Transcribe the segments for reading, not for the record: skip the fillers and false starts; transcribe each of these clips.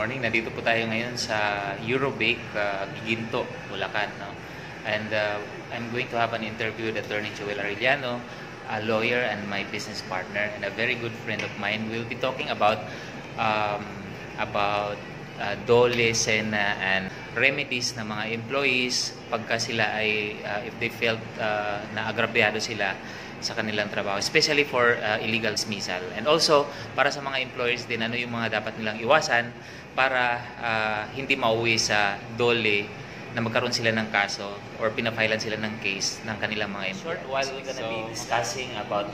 morning. Nandito po tayo ngayon sa Eurobake, Giginto, Bulacan. No? And I'm going to have an interview with Attorney Joel Arellano, a lawyer and my business partner and a very good friend of mine. We'll be talking about dole, sena, and remedies ng mga employees pagka sila ay, if they felt na agrabyado sila sa kanilang trabaho, especially for illegal dismissal. And also, para sa mga employers din, ano yung mga dapat nilang iwasan para hindi mauwi sa dole na magkaroon sila ng kaso or pinafailan sila ng case ng kanilang mga employers. Short while we're gonna be discussing about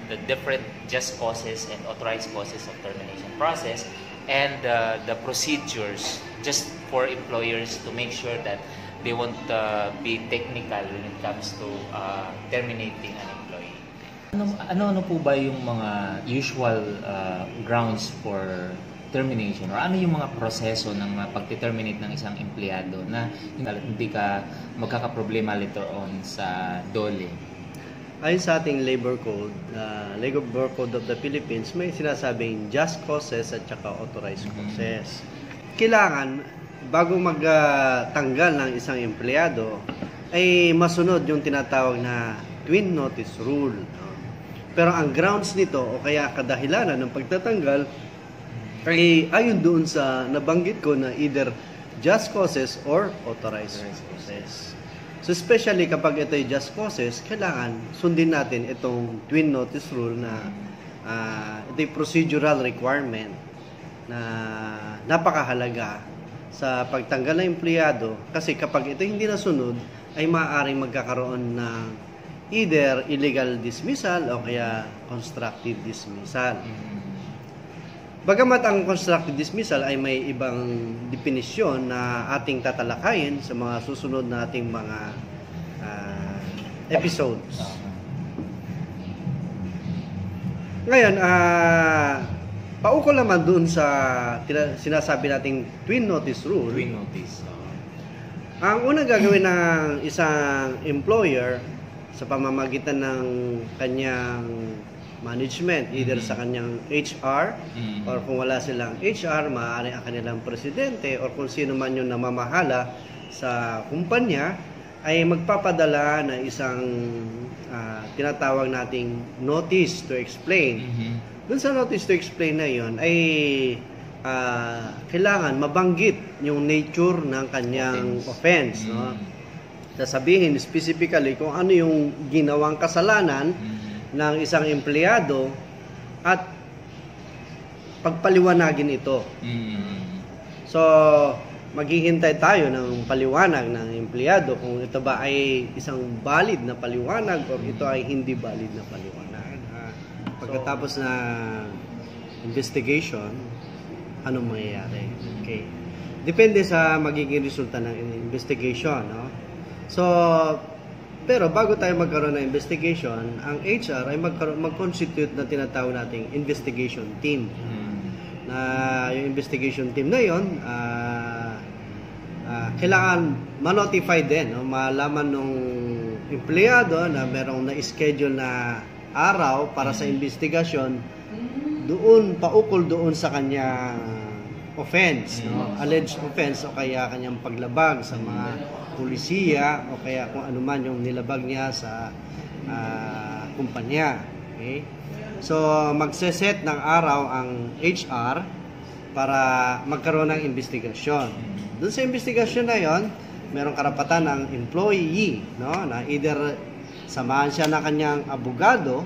the different just causes and authorized causes of termination process and the procedures just for employers to make sure that they won't be technical when it comes to terminating an employee. Ano po ba yung mga usual grounds for termination or ano yung mga proseso ng pag-terminate ng isang empleyado na hindi ka magkakaproblema later on sa dole? Ayon sa ating Labor Code, Labor Code of the Philippines, may sinasabing just causes at saka authorized causes. Kailangan, bago magtanggal ng isang empleyado, ay masunod yung tinatawag na twin notice rule. Pero ang grounds nito o kaya kadahilanan ng pagtatanggal ay ayon doon sa nabanggit ko na either just causes or authorized causes. So especially kapag ito ay just causes, kailangan sundin natin itong twin notice rule na ito ay procedural requirement na napakahalaga sa pagtanggal ng empleyado kasi kapag ito hindi nasunod ay maaaring magkakaroon ng either illegal dismissal o kaya constructive dismissal. Bagamat ang constructive dismissal ay may ibang definisyon na ating tatalakayin sa mga susunod nating mga episodes. Ngayon, paukol naman dun sa sinasabi nating twin notice rule. Twin notice. Ang unang gagawin ng isang employer sa pamamagitan ng kanyang management, either sa kanyang HR or kung wala silang HR, maaari ang kanilang presidente or kung sino man yung namamahala sa kumpanya, ay magpapadala na isang tinatawag nating notice to explain. Doon sa notice to explain na yon ay kailangan mabanggit yung nature ng kanyang offense. No? Sasabihin specifically kung ano yung ginawang kasalanan ng isang empleyado at pagpaliwanagin ito. So, maghihintay tayo ng paliwanag ng empleyado kung ito ba ay isang valid na paliwanag o ito ay hindi valid na paliwanag. Pagkatapos na investigation, anong mangyayari? Okay. Depende sa magiging resulta ng investigation, no? So, pero bago tayo magkaroon ng investigation, ang HR ay mag-constitute na tinatawag nating investigation team. Na yung investigation team na yon, kailangan ma-notify din, no? Malaman nung empleyado na merong na-schedule na araw para sa investigasyon, doon, paukol doon sa kanya offense, no? Alleged offense o kaya kanyang paglabag sa mga pulisiya o kaya kung ano man yung nilabag niya sa kumpanya. Okay? So, magseset ng araw ang HR para magkaroon ng investigasyon. Doon sa investigasyon na yon, merong karapatan ng employee, no, na either samahan siya ng kanyang abogado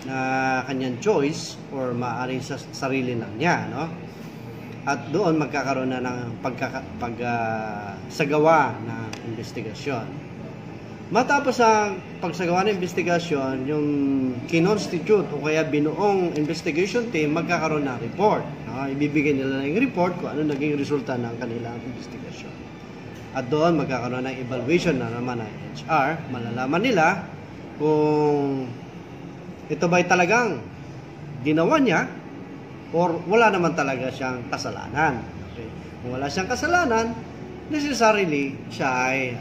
na kanyang choice or maaaring sa sarili lang niya, no? At doon magkakaroon na ng pagsagawa ng investigasyon. Matapos ang pagsagawa ng investigasyon, yung kinonstitute o kaya binuong investigation team magkakaroon ng report. Ibibigay nila ng report kung ano naging resulta ng kanilang investigasyon. At doon magkakaroon ng evaluation na naman ng HR. Malalaman nila kung ito ba'y talagang ginawa niya or wala naman talaga siyang kasalanan. Okay. Kung wala siyang kasalanan, necessarily siya ay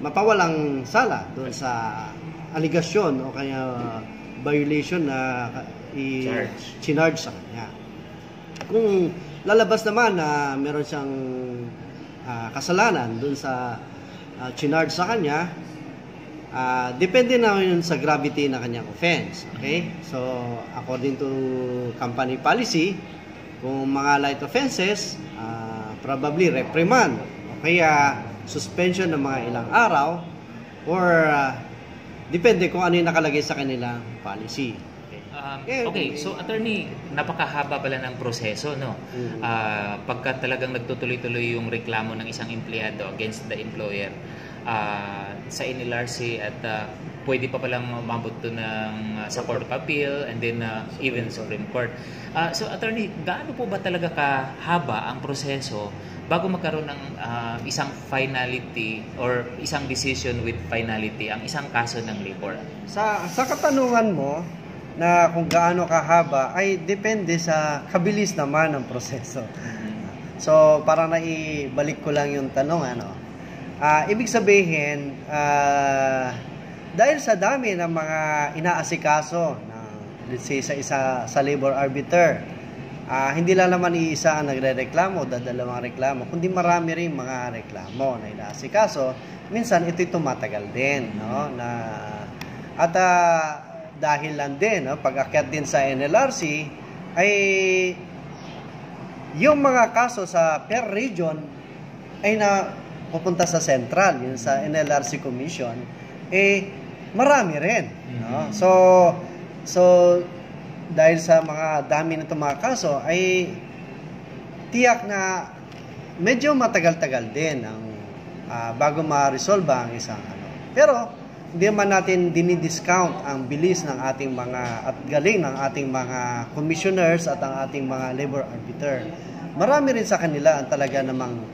mapawalang sala doon sa aligasyon o kaya violation na i-charge sa kanya. Kung lalabas naman na meron siyang kasalanan dun sa chinarge sa kanya, depende na yun sa gravity na kanyang offense. Okay? So, according to company policy, kung mga light offenses, probably reprimand o kaya suspension ng mga ilang araw, or depende kung ano yung nakalagay sa kanilang policy. Okay, so attorney, napakahaba pala ng proseso, no? Pagka talagang nagtutuloy-tuloy yung reklamo ng isang empleyado against the employer sa NLRC at pwede pa palang umabot to ng sa Court of Appeal and then even Supreme Court. So attorney, gaano po ba talaga kahaba ang proseso bago magkaroon ng isang finality or isang decision with finality ang isang kaso ng labor? Sa katanungan mo na kung gaano kahaba ay depende sa kabilis naman ng proseso. So para naibalik ko lang yung tanong, ibig sabihin, dahil sa dami ng mga inaasikaso let's say sa labor arbiter, hindi lang naman iisa ang nagrereklamo, dalawang reklamo, kundi marami rin mga reklamo na inaasikaso. Minsan ito'y tumatagal din, no? At dahil lang din, pag-akyat din sa NLRC, ay yung mga kaso sa per region ay pupunta sa central, yun sa NLRC Commission, marami rin. No? So dahil sa mga dami nito mga kaso, ay tiyak na medyo matagal-tagal din ang bago ma-resolve ang isang Pero hindi man natin dinidiscount ang bilis ng ating mga at galing ng ating mga commissioners at ang ating mga labor arbiter. Marami rin sa kanila ang talaga namang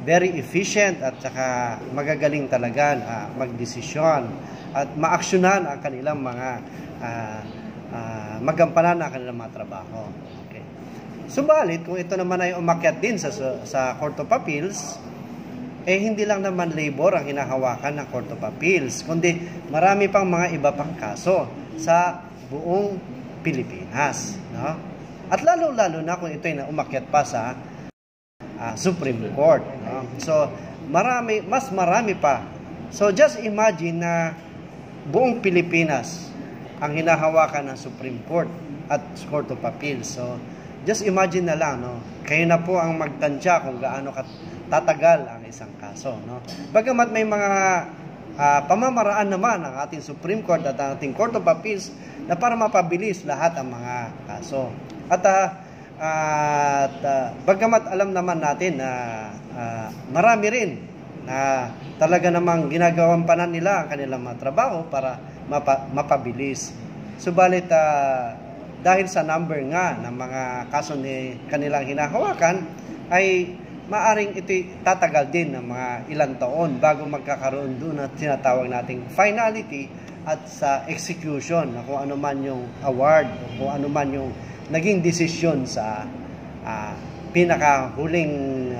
very efficient at saka magagaling talaga magdesisyon at maaksyonan ang kanilang mga magampanan ang kanilang mga trabaho. Okay. Subalit, kung ito naman ay umakyat din sa Court of Appeals, hindi lang naman labor ang hinahawakan ng Court of Appeals, kundi marami pang mga iba pang kaso sa buong Pilipinas. No? At lalo-lalo na kung ito ay umakyat pa sa Supreme Court. No? So, mas marami pa. So, just imagine na buong Pilipinas ang hinahawakan ng Supreme Court at Court of Appeals. So, just imagine na lang, no? Kayo na po ang magtansya kung gaano tatagal ang isang kaso. No? Bagamat may mga pamamaraan naman ang ating Supreme Court at ang ating Court of Appeals na para mapabilis lahat ang mga kaso. At bagamat alam naman natin na marami rin na talaga namang ginagawampanan nila ang kanilang mga trabaho para mapabilis. Subalit dahil sa number nga ng mga kaso ni kanilang hinahawakan ay maaring ito tatagal din ng mga ilang taon bago magkakaroon doon at tinatawag nating finality at sa execution na kung ano man yung award o kung ano man yung naging desisyon sa pinakahuling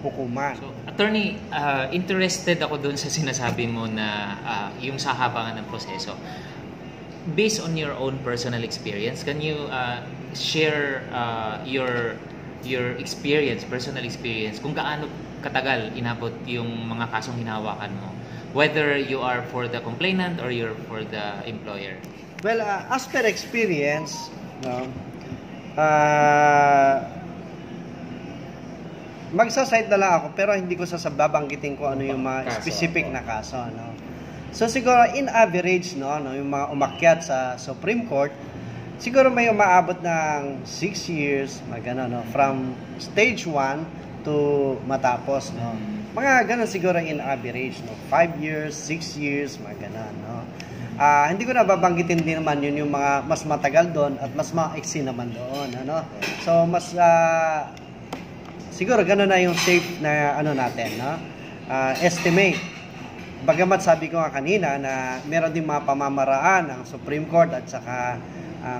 hukuman. So, attorney, interested ako doon sa sinasabi mo na yung sa habangan ng proseso. Based on your own personal experience, can you share your experience, personal experience, kung gaano katagal inabot yung mga kasong hinahawakan mo, whether you are for the complainant or you're for the employer? Well, as per experience, no, magsasite na lang ako pero hindi ko babanggitin ko ano yung mga specific na kaso. No? So siguro in average, no, yung mga umakyat sa Supreme Court, siguro may umaabot ng 6 years, no, from stage 1 to matapos. No? Mga ganun siguro in average. No? 5 years, 6 years, mga ganun. No? Hindi ko na babanggitin din naman yun yung mga mas matagal doon at mas maiksi naman doon. Ano? So, mas siguro ganun na yung safe na natin. No? Estimate. Bagamat sabi ko nga kanina na meron din mga pamamaraan ng Supreme Court at saka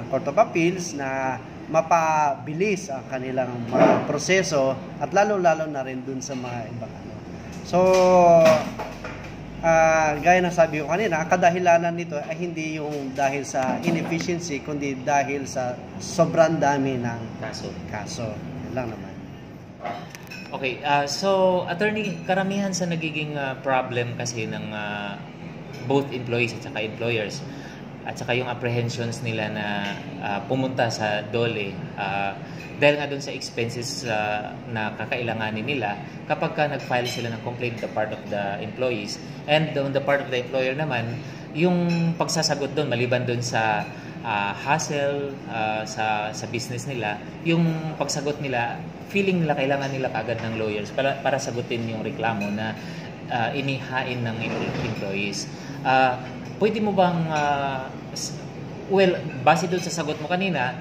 Court of Appeals na mapabilis ang kanilang mga proseso at lalo-lalo na rin dun sa mga ibang So, gaya ng sabi ko kanina, ang kadahilanan nito ay hindi yung dahil sa inefficiency, kundi dahil sa sobrang dami ng kaso. Yan lang naman. Okay, so attorney, karamihan sa nagiging problem kasi ng both employees at saka employers at saka yung apprehensions nila na pumunta sa DOLE dahil nga dun sa expenses na kakailanganin nila kapag ka nag-file sila ng complaint the part of the employees, and on the part of the employer naman, yung pagsasagot dun maliban dun sa hassle sa business nila, yung pagsagot nila, feeling nila kailangan nila kaagad ng lawyers para sagutin yung reklamo na inihain ng employees. Pwede mo bang, base doon sa sagot mo kanina,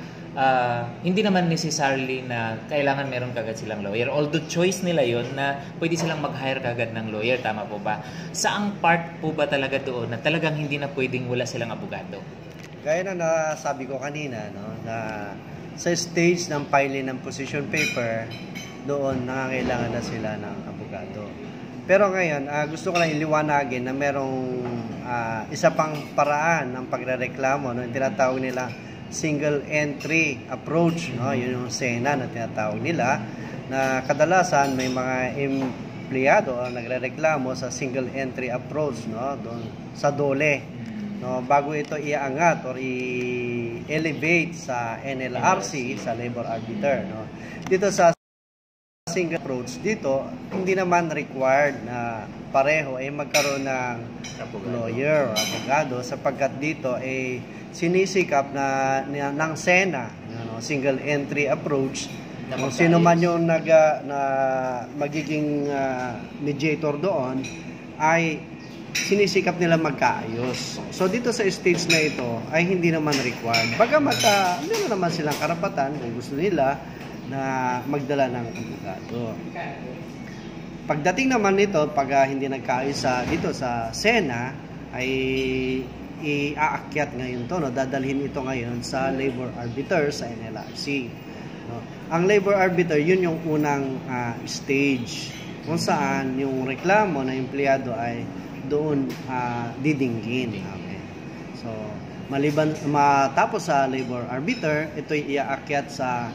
hindi naman necessarily na kailangan meron kagad silang lawyer. Although choice nila yon na pwede silang mag-hire kagad ng lawyer, tama po ba? Saang part po ba talaga doon na talagang hindi na pwedeng wala silang abogado? Gaya na nasabi ko kanina, no, na sa stage ng filing ng position paper, doon nangangailangan na sila ng abogado. Pero ngayon, gusto ko lang iliwanagin na merong isa pang paraan ng pagrereklamo, no, yung tinatawag nila single entry approach, no, yun yung SENA na tinatawag nila, na kadalasan may mga empleyado nagrereklamo sa single entry approach, no, doon sa DOLE, no, bago ito iaangat or i-elevate sa NLRC, sa labor arbiter, no. Dito sa single approach, dito hindi naman required na pareho ay magkaroon ng lawyer o abogado, sapagkat dito ay sinisikap ng SENA, single entry approach, kung sino man yung magiging mediator doon ay sinisikap nila magkaayos. So dito sa stage na ito ay hindi naman required. Bagamat hindi naman silang karapatan kung gusto nila na magdala ng abogado. Pagdating naman nito, pag hindi nagkaayos dito sa SENA, ay iaakyat ngayon to, no? Dadalhin ito ngayon sa labor arbiter sa NLRC. No? Ang labor arbiter, yun yung unang stage kung saan yung reklamo na empleyado ay doon didinggin. Okay. So, matapos sa labor arbiter, ito'y iaakyat sa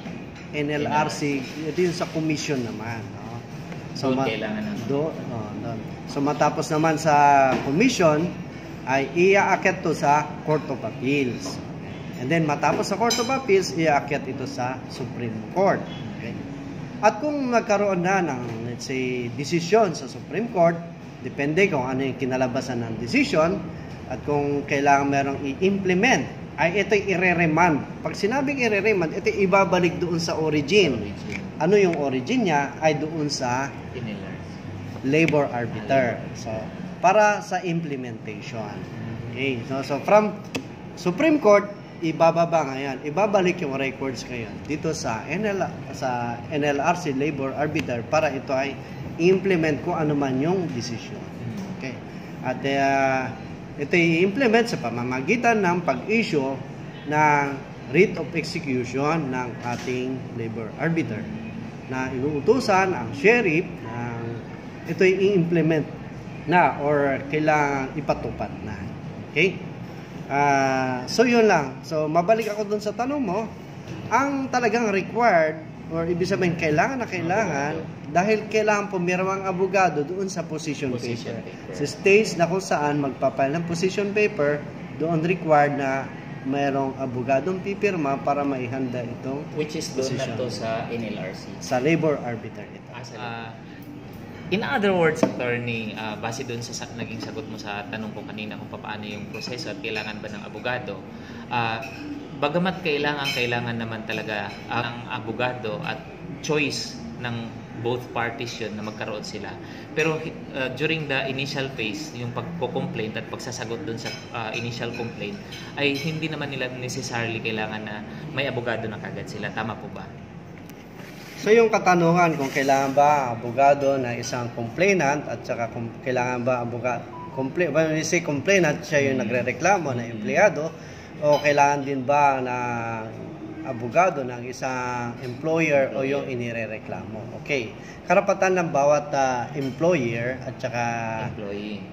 NLRC, ito yung sa commission naman, no? So matapos naman sa commission ay iaakyat to sa Court of Appeals, and then matapos sa Court of Appeals iaakyat ito sa Supreme Court. Okay? At kung nagkaroon na ng, let's say, decision sa Supreme Court, depende kung ano yung kinalabasan ng decision at kung kailangan merong i-implement, ay ito'y ire-remand. Pag sinabing ire-remand, ito'y ibabalik doon sa origin. Ano yung origin niya? Ay doon sa labor arbiter. So, para sa implementation. Okay. So from Supreme Court, ibababa ngayon. Ibabalik yung records ngayon dito sa NLRC labor arbiter para ito ay implement kung ano man yung decision. Okay. At ito i-implement sa pamamagitan ng pag-issue ng writ of execution ng ating labor arbiter na inuutusan ang sheriff ng ito i-implement na or kailangan ipatupad na. Okay? So yun lang. So mabalik ako dun sa tanong mo, ang talagang required or ibig sabihin kailangan dahil kailangan pumirma ang abogado doon sa position paper. Sa stage na kung saan magpapile ng position paper, doon required na mayroong abogadong pipirma para maihanda itong which is doon na to sa NLRC. Sa labor arbiter ito. In other words, attorney, base doon sa naging sagot mo sa tanong ko kanina kung paano yung proseso at kailangan ba ng abogado, bagamat kailangan naman talaga ang abogado at choice ng both parties yun na magkaroon sila. Pero during the initial phase, yung pagko-complaint at pagsasagot dun sa initial complaint, ay hindi naman nila necessarily kailangan na may abogado na kagad sila. Tama po ba? So yung katanungan kung kailangan ba abogado na isang complainant at saka kung kailangan ba when we say complainant, siya yung nagrereklamo na empleyado, o kailangan din ba na abogado ng isang employer o yung inirereklamo. Okay. Karapatan ng bawat employer at saka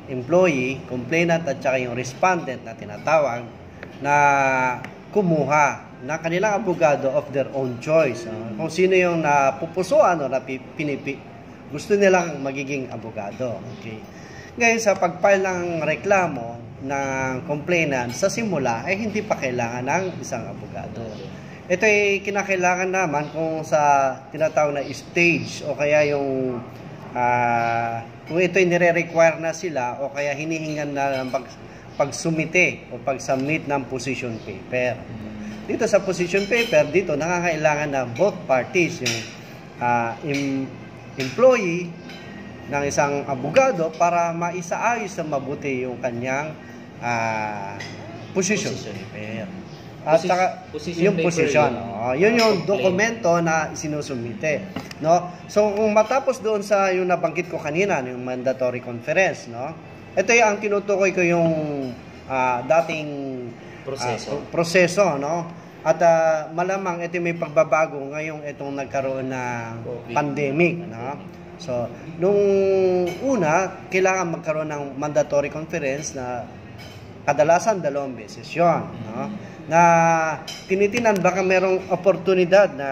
employee, complainant at saka yung respondent na tinatawag na kumuha na kanilang abogado of their own choice. Kung sino yung napupusuan o gusto nilang magiging abogado. Okay. Ngayon sa pag-file ng reklamo ng complainant sa simula ay hindi pa kailangan ng isang abogado. Ito ay kinakailangan naman kung sa tinatawag na stage o kaya yung kung ito ay nire-require na sila o kaya hinihingan na ng pagsumite o pag-submit ng position paper. Dito sa position paper, dito nangangailangan na both parties, yung employee ng isang abogado para maisaayos na mabuti yung kanyang position paper. At saka yung position. Yun yung dokumento na sinusumite. No? So kung matapos doon sa yung nabanggit ko kanina, yung mandatory conference, no? Ito yung ang tinutukoy ko yung dating proseso, no? At malamang ito may pagbabago ngayong itong nagkaroon ng pandemic, no? So, nung una, kailangan magkaroon ng mandatory conference na kadalasan 2 beses yun, no? Na tinitinan baka merong oportunidad na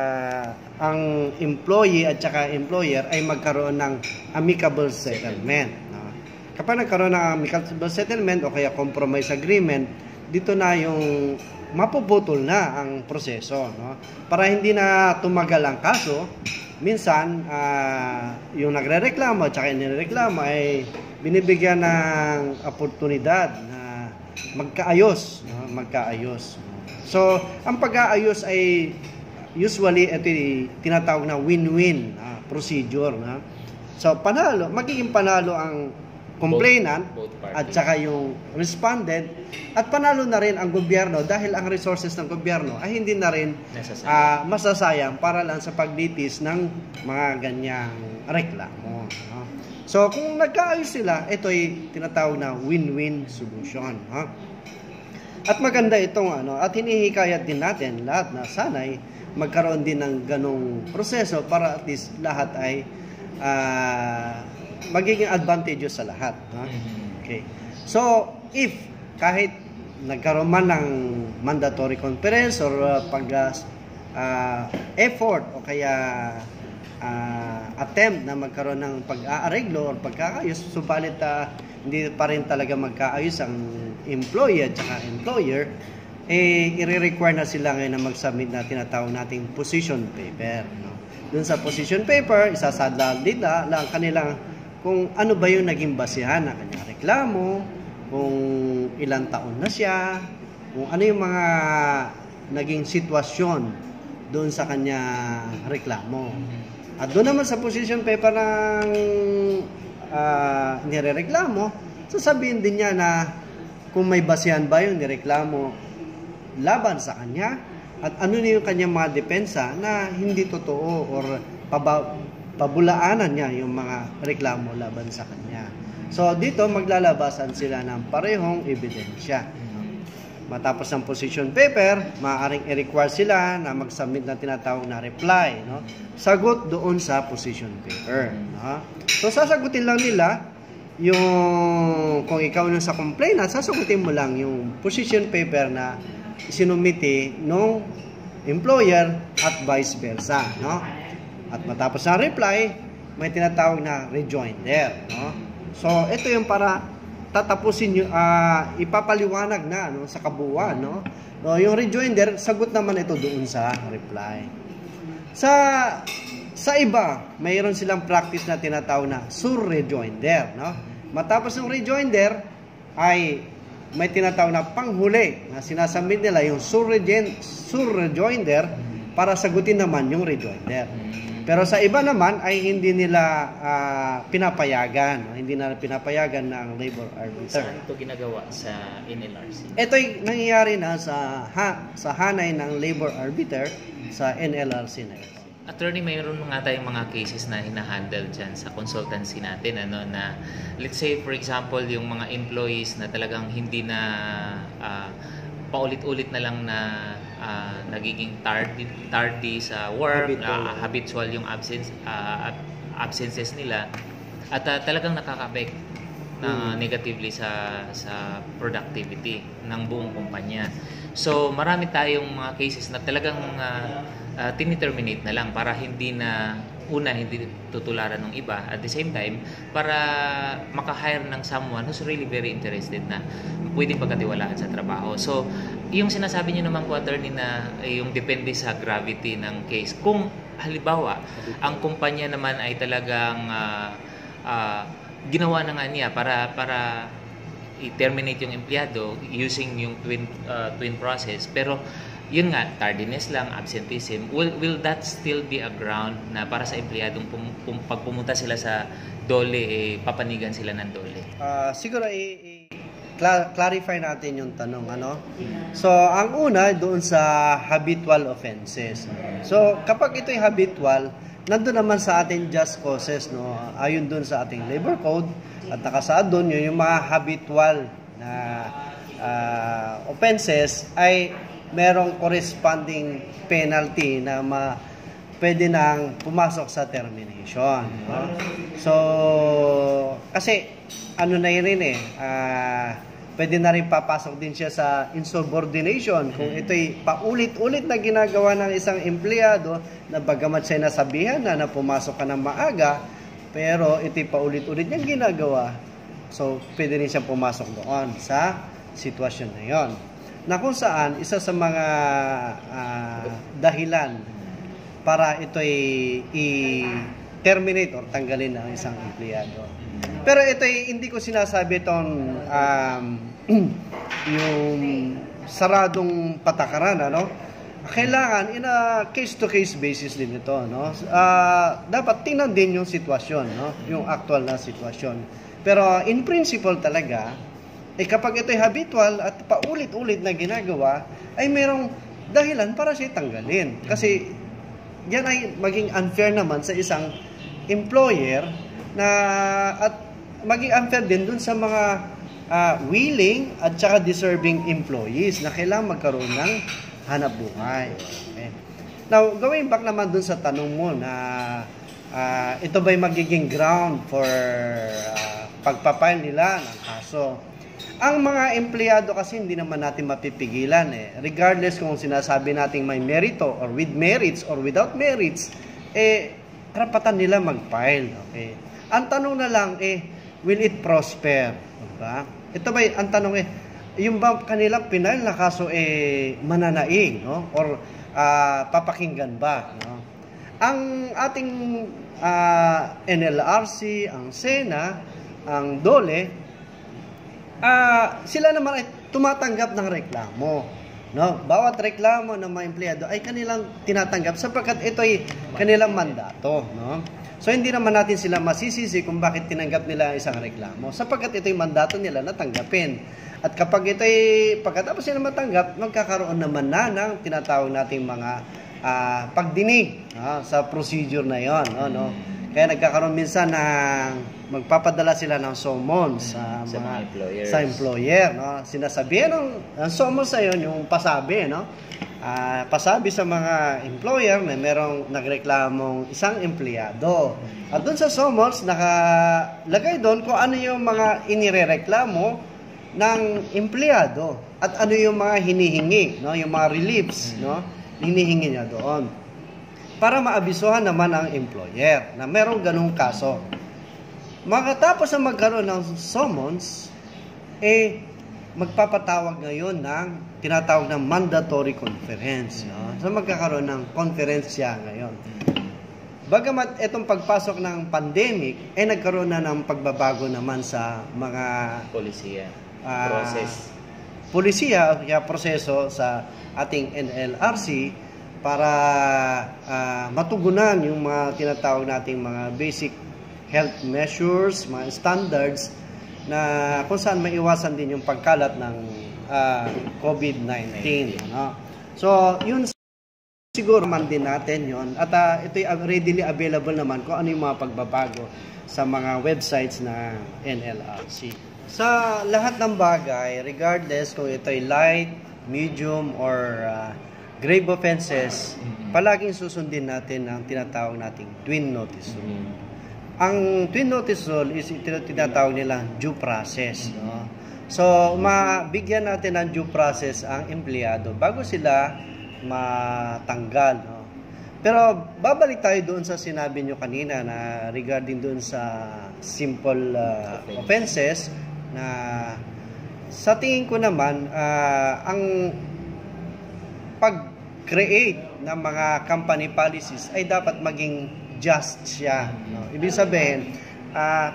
ang employee at saka employer ay magkaroon ng amicable settlement, no? Kapag nagkaroon ng amicable settlement o kaya compromise agreement, dito na yung mapuputol na ang proseso, no? Para hindi na tumagal ang kaso. Minsan yung nagrereklamo at saka inireklamo ay binibigyan ng oportunidad na magkaayos, no? Magkaayos. So, ang pag-aayos ay usually ito tinatawag na win-win procedure, no? So, magiging panalo ang complainant both at saka yung respondent at panalo na rin ang gobyerno dahil ang resources ng gobyerno ay hindi na rin masasayang para lang sa paglitis ng mga ganyang reklamo, no? So kung nagkaayos sila, ito ay tinatawag na win-win solution, no? At maganda itong at hinihikayat din natin lahat na sanay magkaroon din ng ganong proseso para at least lahat ay magiging advantageous sa lahat, no? Okay. So, if kahit nagkaroon man ng mandatory conference or effort o kaya attempt na magkaroon ng pag-aareglo or pagkakaayos, subalit hindi pa rin talaga magkaayos ang employee at saka employer, i-require na sila ngayon na mag-submit na tinatawag nating position paper, no? Doon sa position paper, isasadla nila lang kanilang kung ano ba yung naging basihan ng kanyang reklamo, kung ilang taon na siya, kung ano yung mga naging sitwasyon doon sa kanyang reklamo. At doon naman sa position paper ng nirereklamo, sasabihin din niya na kung may basihan ba yung nireklamo laban sa kanya at ano na yung kanyang mga depensa na hindi totoo or pabulaanan niya yung mga reklamo laban sa kanya. So dito maglalabasan sila ng parehong ebidensya. Matapos ang position paper, maaaring i-require sila na mag-submit ng tinatawag na reply, no? Sagot doon sa position paper, no? So sasagutin lang nila yung kung ikaw yung sa complainant, sasagutin mo lang yung position paper na sinumite nung employer at vice versa, no? At matapos ang reply, may tinatawag na rejoinder, no? So ito yung para tatapusin nyo, ipapaliwanag na, no, sa kabuuan, no? No, yung rejoinder, sagot naman ito doon sa reply. Sa iba, mayroon silang practice na tinatawag na sur-rejoinder, no? Matapos ng rejoinder, ay may tinatawag na panghuli na sinasubmit nila yung sur-rejoinder para sagutin naman yung rejoinder. Pero sa iba naman ay hindi nila pinapayagan, hindi na pinapayagan ng labor arbiter. Saan ito ginagawa sa NLRC? Ito ay nangyayari na sa hanay ng labor arbiter sa NLRC na ito. Attorney, mayroon nga tayong mga cases na hinahandle dyan sa consultancy natin, na let's say for example yung mga employees na talagang hindi na paulit-ulit na lang na nagiging tardy sa work, habitual yung absences nila, at talagang nakaka-affect na negatively sa productivity ng buong kumpanya. So marami tayong mga cases na talagang tiniterminate na lang para hindi tutularan ng iba, at the same time para maka-hire ng someone who's really very interested na pwedeng pagkatiwalaan sa trabaho. So yung sinasabi niyo naman po, attorney, na yung depende sa gravity ng case. Kung halimbawa ang kumpanya naman ay talagang ginawa na nga niya para i-terminate yung empleyado using yung twin process, pero yun nga, tardiness lang, absenteeism, will that still be a ground na para sa empleyadong pag pumunta sila sa DOLE, papanigan sila ng DOLE? Siguro clarify natin yung tanong, ano? So, ang una doon sa habitual offenses. So, kapag ito'y habitual, nandun naman sa ating just causes, no? Ayon doon sa ating labor code, at nakasaad doon yung mga habitual na offenses ay merong corresponding penalty na pwede nang pumasok sa termination. No? So, kasi ano na yun pwede na rin papasok din siya sa insubordination kung ito'y paulit-ulit na ginagawa ng isang empleyado na bagamat siya nasabihan na pumasok ka ng maaga, pero ito'y paulit-ulit niyang ginagawa. So, pwede rin siyang pumasok doon sa sitwasyon na yon. Na kung saan, isa sa mga dahilan para ito'y i-terminate or tanggalin ng isang empleyado. Pero ito'y hindi ko sinasabi itong yung saradong patakaran, ano? Kailangan in a case-to-case basis din ito, no? Dapat tingnan din yung sitwasyon, no? Yung actual na sitwasyon. Pero in principle talaga, kapag ito'y habitual at paulit-ulit na ginagawa, ay merong dahilan para siya tanggalin. Kasi yan ay maging unfair naman sa isang employer na at maging unfair din dun sa mga willing at saka deserving employees na kailangan magkaroon ng hanap buhay. Okay. Now, going back naman dun sa tanong mo na ito ba'y magiging ground for pagpapile nila ng kaso. Ang mga empleyado kasi hindi naman natin mapipigilan regardless kung sinasabi nating may merito or with merits or without merits, karapatan nila mag-file. Okay? Ang tanong na lang will it prosper? Diba? Ito ba ang tanong yung ba kanilang pinile na kaso mananaig, no? Or papakinggan ba, no? Ang ating NLRC, ang SENA, ang DOLE, sila naman ay tumatanggap ng reklamo, no? Bawat reklamo ng mga empleyado ay kanilang tinatanggap sapagkat ito ay kanilang mandato, no? So hindi naman natin sila masisisi kung bakit tinanggap nila ang isang reklamo sapagkat ito yung mandato nila na tanggapin. At kapag ito ay pagkatapos nila matanggap, magkakaroon naman na ng tinatawag nating mga pagdinig sa procedure na yon, no? Kaya nagkakaroon minsan ng magpapadala sila ng summons sa employer, no? Sinasabihan ng summons sa yon yung pasabi, no? Pasabi sa mga employer na merong nagreklamong isang empleyado. At doon sa summons nakalagay doon kung ano yung mga inirereklamo ng empleyado at ano yung mga hinihingi, no? Yung mga reliefs, no? Hinihingi niya doon. Para maabisuhan naman ang employer na merong ganung kaso. Makatapos na magkaroon ng summons, magpapatawag ngayon ng tinatawag ng mandatory conference. No? So magkakaroon ng konferensya ngayon. Bagamat itong pagpasok ng pandemic, nagkaroon na ng pagbabago naman sa mga polisiya, proseso sa ating NLRC para matugunan yung mga tinatawag nating mga basic health measures, mga standards na kung saan maiwasan din yung pagkalat ng COVID-19. No? So, yun siguro man din natin yun. At ito'y readily available naman kung ano yung mga pagbabago sa mga websites na NLRC. Sa lahat ng bagay, regardless kung ito'y light, medium, or grave offenses, palaging susundin natin ang tinatawag nating twin notice rule. Ang twin notice rule is tinatawag nilang due process. No? So, mabigyan natin ng due process ang empleyado bago sila matanggal. No? Pero babalik tayo doon sa sinabi nyo kanina na regarding doon sa simple offenses na sa tingin ko naman ang pag-create ng mga company policies ay dapat maging just siya. No? Ibig sabihin,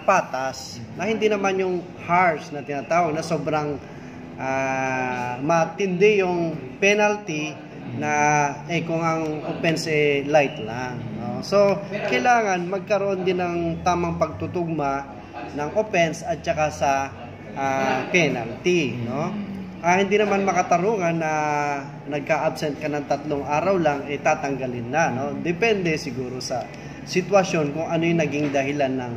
patas, na hindi naman yung harsh na tinatawag na sobrang matindi yung penalty na kung ang offense light lang. No? So, kailangan magkaroon din ng tamang pagtutugma ng offense at saka sa penalty. No? Hindi naman makatarungan na nagka-absent ka ng 3 araw lang, tatanggalin na. No? Depende siguro sa sitwasyon kung ano yung naging dahilan ng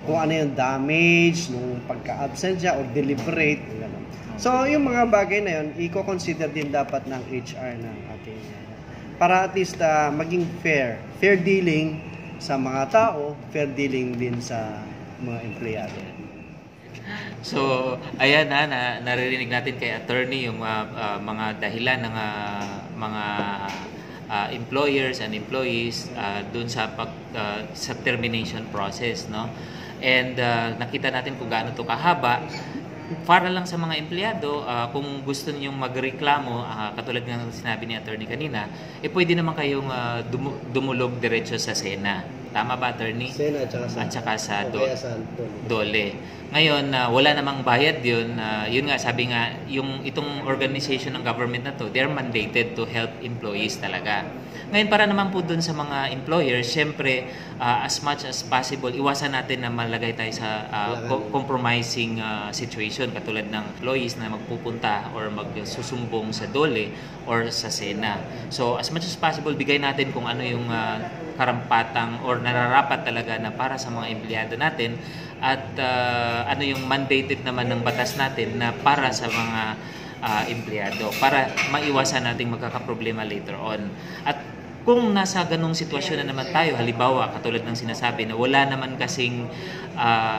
kung ano yung damage nung pagka-absent siya or deliberate. Gano'n. So, yung mga bagay na yun, i-consider din dapat ng HR ng ating para at least maging fair dealing sa mga tao, fair dealing din sa mga empleyado. So, ayan naririnig natin kay attorney yung mga dahilan ng mga employers and employees dun sa sa termination process, no? And nakita natin kung gaano to kahaba. Para lang sa mga empleyado, kung gusto ninyong magreklamo, katulad ng sinabi ni attorney kanina, pwede naman kayong dumulog diretso sa SENA. Tama ba, attorney? SENA at saka sa DOLE. Ngayon, wala namang bayad yun. Yun nga, sabi nga, itong organization ng government na to, they're mandated to help employees talaga. Ngayon, para naman po dun sa mga employers, syempre, as much as possible, iwasan natin na malagay tayo sa compromising situation, katulad ng employees na magpupunta or magsusumbong sa DOLE or sa SENA. So, as much as possible, bigay natin kung ano yung karampatang or nararapat talaga na para sa mga empleyado natin at ano yung mandated naman ng batas natin na para sa mga empleyado para maiwasan nating magkakaproblema later on. At kung nasa ganung sitwasyon na naman tayo, halimbawa katulad ng sinasabi na wala naman kasing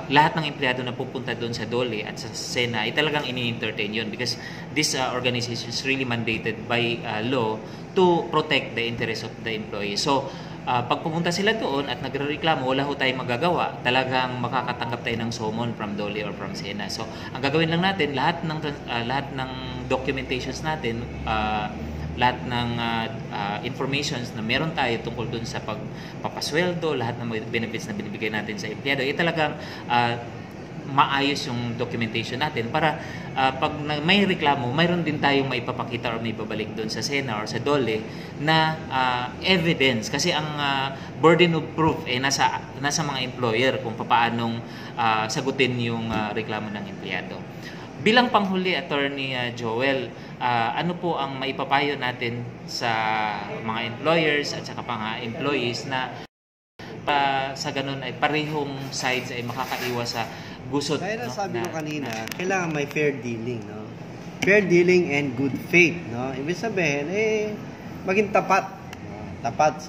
lahat ng empleyado na pupunta doon sa DOLE at sa SENA ay talagang ini-entertain yun because this organization is really mandated by law to protect the interest of the employee. So, pag pumunta sila doon at nagrereklamo, wala ho tayong magagawa. Talagang makakatanggap tayo ng summon from DOLE or from SENA. So, ang gagawin lang natin, lahat ng documentations natin, lahat ng informations na meron tayo tungkol doon sa pagpapasweldo, lahat ng benefits na binibigay natin sa empleyado, talagang maayos yung documentation natin para pag may reklamo, mayroon din tayong maipapakita or may babalik doon sa SENA or sa DOLE na evidence. Kasi ang burden of proof nasa mga employer kung paanong sagutin yung reklamo ng empleyado. Bilang panghuli, Attorney Joel, ano po ang maipapayo natin sa mga employers at saka mga employees na sa ganun ay parehong sides ay makakaiwas sa gusot. Kaya nasabi ko kanina, kailangan may fair dealing, no? Fair dealing and good faith, no? Ibig sabihin, maging tapat. No? Tapat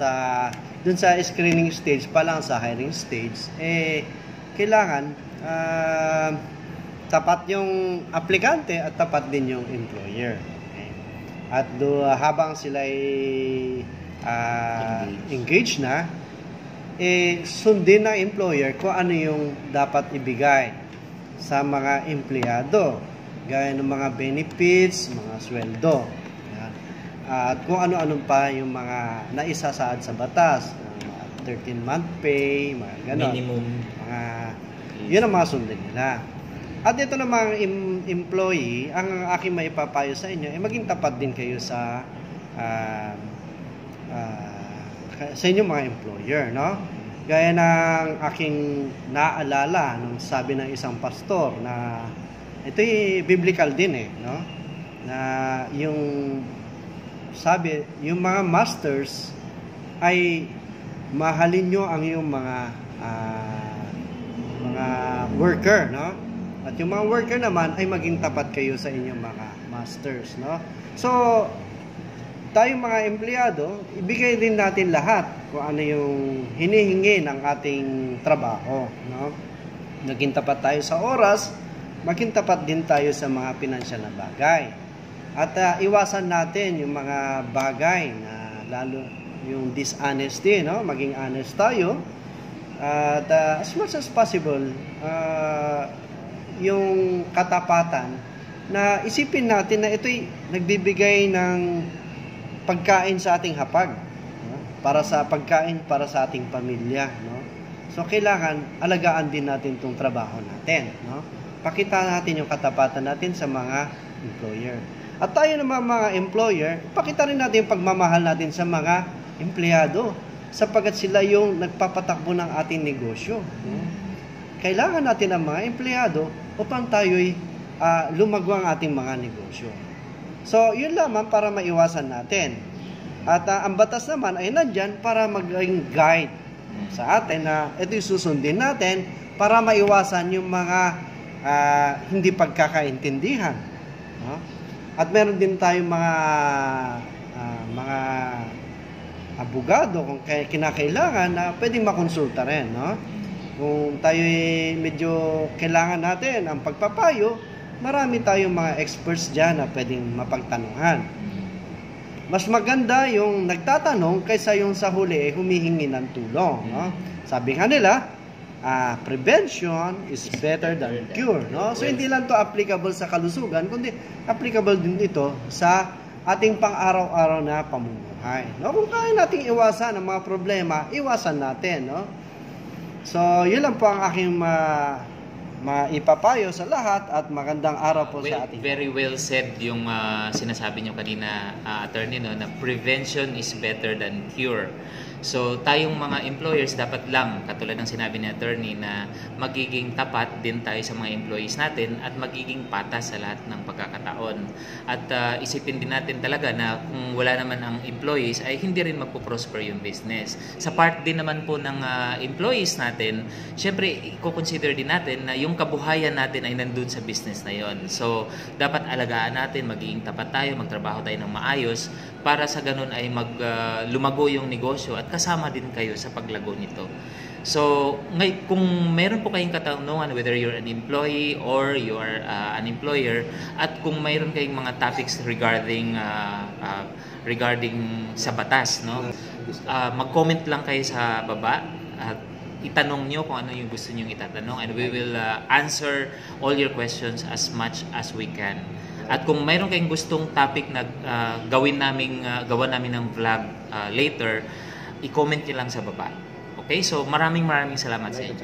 dun sa screening stage pa lang, sa hiring stage, kailangan tapat yung aplikante at tapat din yung employer. Okay? At habang sila engaged na, sundin ng employer kung ano yung dapat ibigay sa mga empleyado, gaya ng mga benefits, mga sweldo. Yan. At kung ano-ano pa yung mga naisasaad sa batas, 13-month pay, mga gano'n. Minimum. Yun ang mga sundin nila. At ito namang employee, ang aking maipapayo sa inyo, maging tapat din kayo sa inyong mga employer, no? Gaya ng aking naalala nung sabi ng isang pastor na ito'y biblical din no? Na yung sabi, yung mga masters ay mahalin nyo ang yung mga worker, no? At yung mga worker naman ay maging tapat kayo sa inyong mga masters, no? So, tayong mga empleyado, ibigay din natin lahat kung ano yung hinihingi ng ating trabaho, no? Naging tapat tayo sa oras, maging tapat din tayo sa mga pinansyal na bagay. At iwasan natin yung mga bagay na lalo yung dishonesty, no? Maging honest tayo. At as much as possible, yung katapatan na isipin natin na ito'y nagbibigay ng pagkain sa ating hapag, no? Para sa pagkain, para sa ating pamilya, no? So, kailangan alagaan din natin itong trabaho natin, no? Pakita natin yung katapatan natin sa mga employer. At tayo naman mga employer, pakita rin natin yung pagmamahal natin sa mga empleyado sapagkat sila yung nagpapatakbo ng ating negosyo, no? Kailangan natin ang mga empleyado upang tayo'y lumago ang ating mga negosyo. So, yun lamang para maiwasan natin. At ang batas naman ay nandyan para maging guide sa atin na ito yung susundin natin para maiwasan yung mga hindi pagkakaintindihan. No? At meron din tayong mga abogado kung kinakailangan na pwedeng makonsulta rin. No? Kung tayo medyo kailangan natin ang pagpapayo, marami tayong mga experts dyan na pwedeng mapagtanungan. Mas maganda yung nagtatanong kaysa yung sa huli humihingi ng tulong. No? Sabi nga nila, prevention is better than cure. No? So hindi lang to applicable sa kalusugan, kundi applicable din ito sa ating pang-araw-araw na pamumuhay. No? Kung kaya nating iwasan ang mga problema, iwasan natin. No? So yun lang po ang aking maipapayo sa lahat at magandang araw po sa ating. Very well said yung sinasabi nyo kanina, attorney, no, na prevention is better than cure. So tayong mga employers dapat lang, katulad ng sinabi ni attorney, na magiging tapat din tayo sa mga employees natin at magiging patas sa lahat ng pagkakataon. At isipin din natin talaga na kung wala naman ang employees ay hindi rin magpo-prosper yung business. Sa part din naman po ng employees natin, syempre i-consider din natin na yung kabuhayan natin ay nandun sa business na yon. So dapat alagaan natin, magiging tapat tayo, magtrabaho tayo ng maayos para sa ganun ay lumago yung negosyo at kasama din kayo sa paglago nito. So, kung meron po kayong katanungan, whether you're an employee or you are an employer, at kung mayroon kayong mga topics regarding sa batas, no? Mag-comment lang kayo sa baba at itanong nyo kung ano yung gusto nyo itatanong, and we will answer all your questions as much as we can. At kung mayroon kayong gustong topic na gawa namin ng vlog later, i-comment nyo lang sa baba. Okay? So, maraming salamat sa inyo.